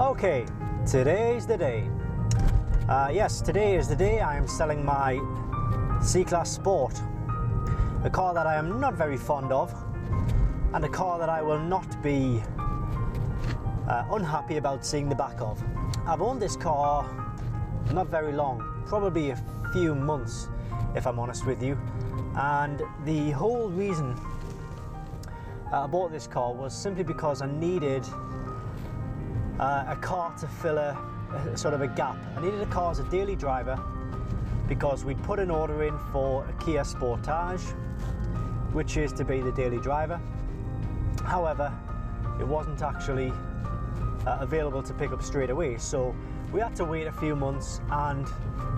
Okay, today's the day. Yes, today is the day I am selling my C-Class Sport, a car that I am not very fond of, and a car that I will not be unhappy about seeing the back of. I've owned this car not very long, probably a few months if I'm honest with you, and the whole reason I bought this car was simply because I needed a car to fill a sort of a gap. I needed a car as a daily driver because we'd put an order in for a Kia Sportage, which is to be the daily driver. However, it wasn't actually available to pick up straight away, so we had to wait a few months, and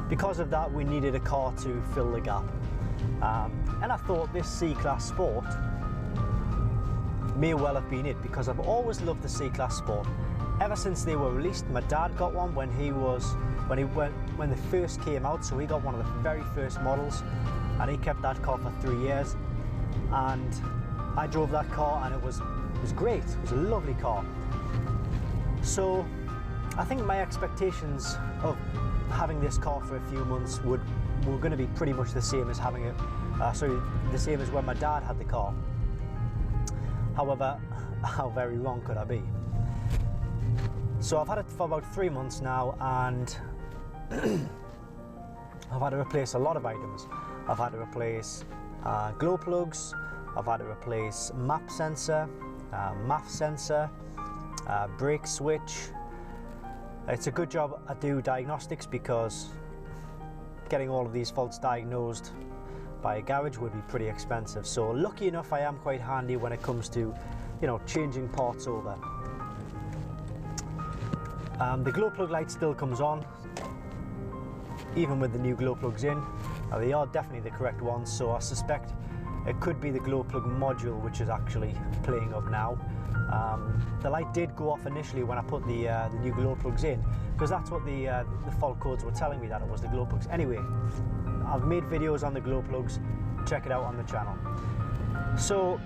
because of that we needed a car to fill the gap. And I thought this C-Class Sport may well have been it, because I've always loved the C-Class Sport. Ever since they were released, my dad got one when they first came out, so he got one of the very first models, and he kept that car for 3 years. And I drove that car, and it was great. It was a lovely car. So I think my expectations of having this car for a few months were going to be pretty much the same as having it. The same as when my dad had the car. However, how very wrong could I be? So I've had it for about 3 months now, and I've had to replace a lot of items. I've had to replace glow plugs, I've had to replace map sensor, MAF sensor, brake switch. It's a good job I do diagnostics, because getting all of these faults diagnosed by a garage would be pretty expensive. So lucky enough I am quite handy when it comes to, you know, changing parts over. The glow plug light still comes on, even with the new glow plugs in. They are definitely the correct ones, so I suspect it could be the glow plug module which is actually playing up now. The light did go off initially when I put the new glow plugs in, because that's what the fault codes were telling me, that it was the glow plugs. Anyway, I've made videos on the glow plugs, check it out on the channel. So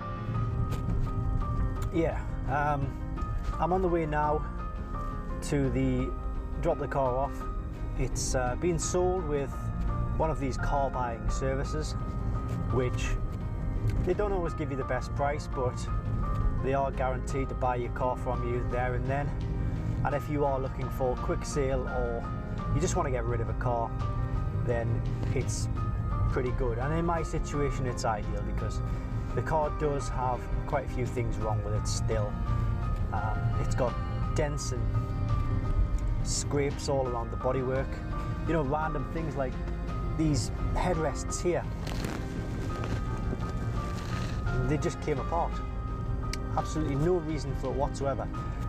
yeah, I'm on the way now to drop the car off. It's been sold with one of these car buying services, which they don't always give you the best price, but they are guaranteed to buy your car from you there and then. And if you are looking for a quick sale, or you just want to get rid of a car, then it's pretty good. And in my situation it's ideal, because the car does have quite a few things wrong with it still. It's got dents and scrapes all around the bodywork. You know, random things like these headrests here. They just came apart. Absolutely no reason for it whatsoever.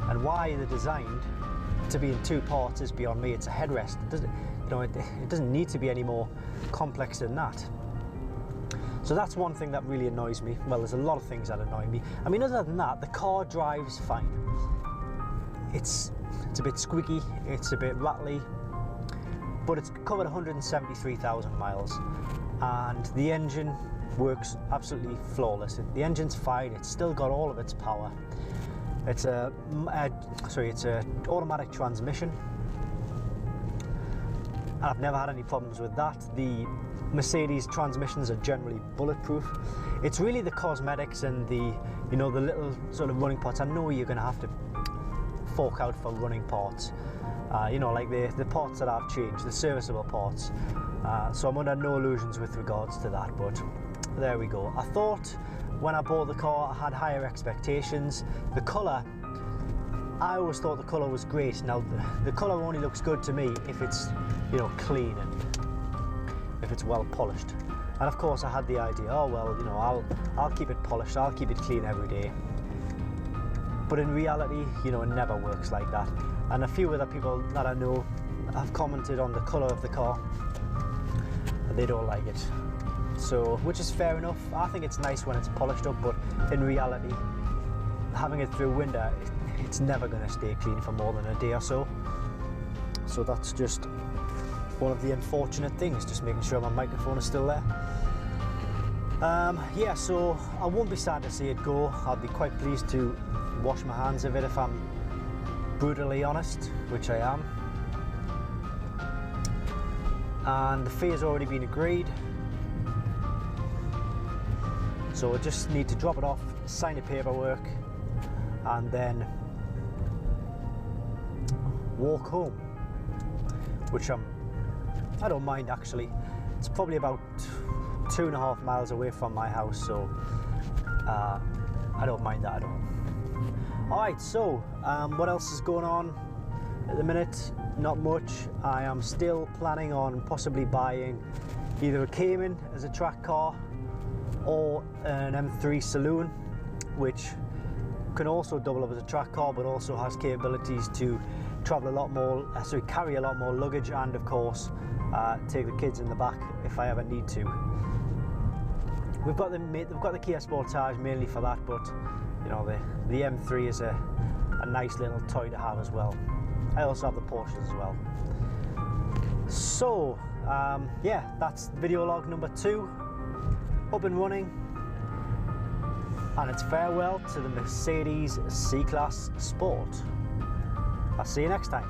And why they're designed to be in two parts is beyond me. It's a headrest. It doesn't need to be any more complex than that. So that's one thing that really annoys me. Well, there's a lot of things that annoy me. I mean, other than that, the car drives fine. It's a bit squeaky, it's a bit rattly, but it's covered 173,000 miles, and the engine works absolutely flawless. The engine's fine, it's still got all of its power. It's a automatic transmission, and I've never had any problems with that. The Mercedes transmissions are generally bulletproof. It's really the cosmetics and the little sort of running parts. I know you're going to have to fork out for running parts, like the parts that I've changed, the serviceable parts. So I'm under no illusions with regards to that, but there we go. I thought when I bought the car I had higher expectations. The colour, I always thought the colour was great. Now the colour only looks good to me if it's, you know, clean and if it's well polished. And of course I had the idea, oh well, you know, I'll keep it polished, I'll keep it clean every day. But in reality, you know, it never works like that. And a few other people that I know have commented on the colour of the car, and they don't like it. So, which is fair enough. I think it's nice when it's polished up, but in reality, having it through winter, it's never going to stay clean for more than a day or so. So that's just one of the unfortunate things, just making sure my microphone is still there. Yeah, so I won't be sad to see it go. I'll be quite pleased to wash my hands of it if I'm brutally honest, which I am. And the fee has already been agreed. So I just need to drop it off, sign the paperwork, and then walk home, which I don't mind actually. It's probably about 2.5 miles away from my house, so I don't mind that at all. Alright, so what else is going on at the minute? Not much. I am still planning on possibly buying either a Cayman as a track car or an M3 Saloon, which can also double up as a track car but also has capabilities to travel a lot more, carry a lot more luggage, and of course take the kids in the back if I ever need to. We've got the Kia Sportage mainly for that, but you know, the M3 is a nice little toy to have as well. I also have the Porsches as well. So yeah, that's video log number 2 up and running, and it's farewell to the Mercedes C-Class Sport. I'll see you next time.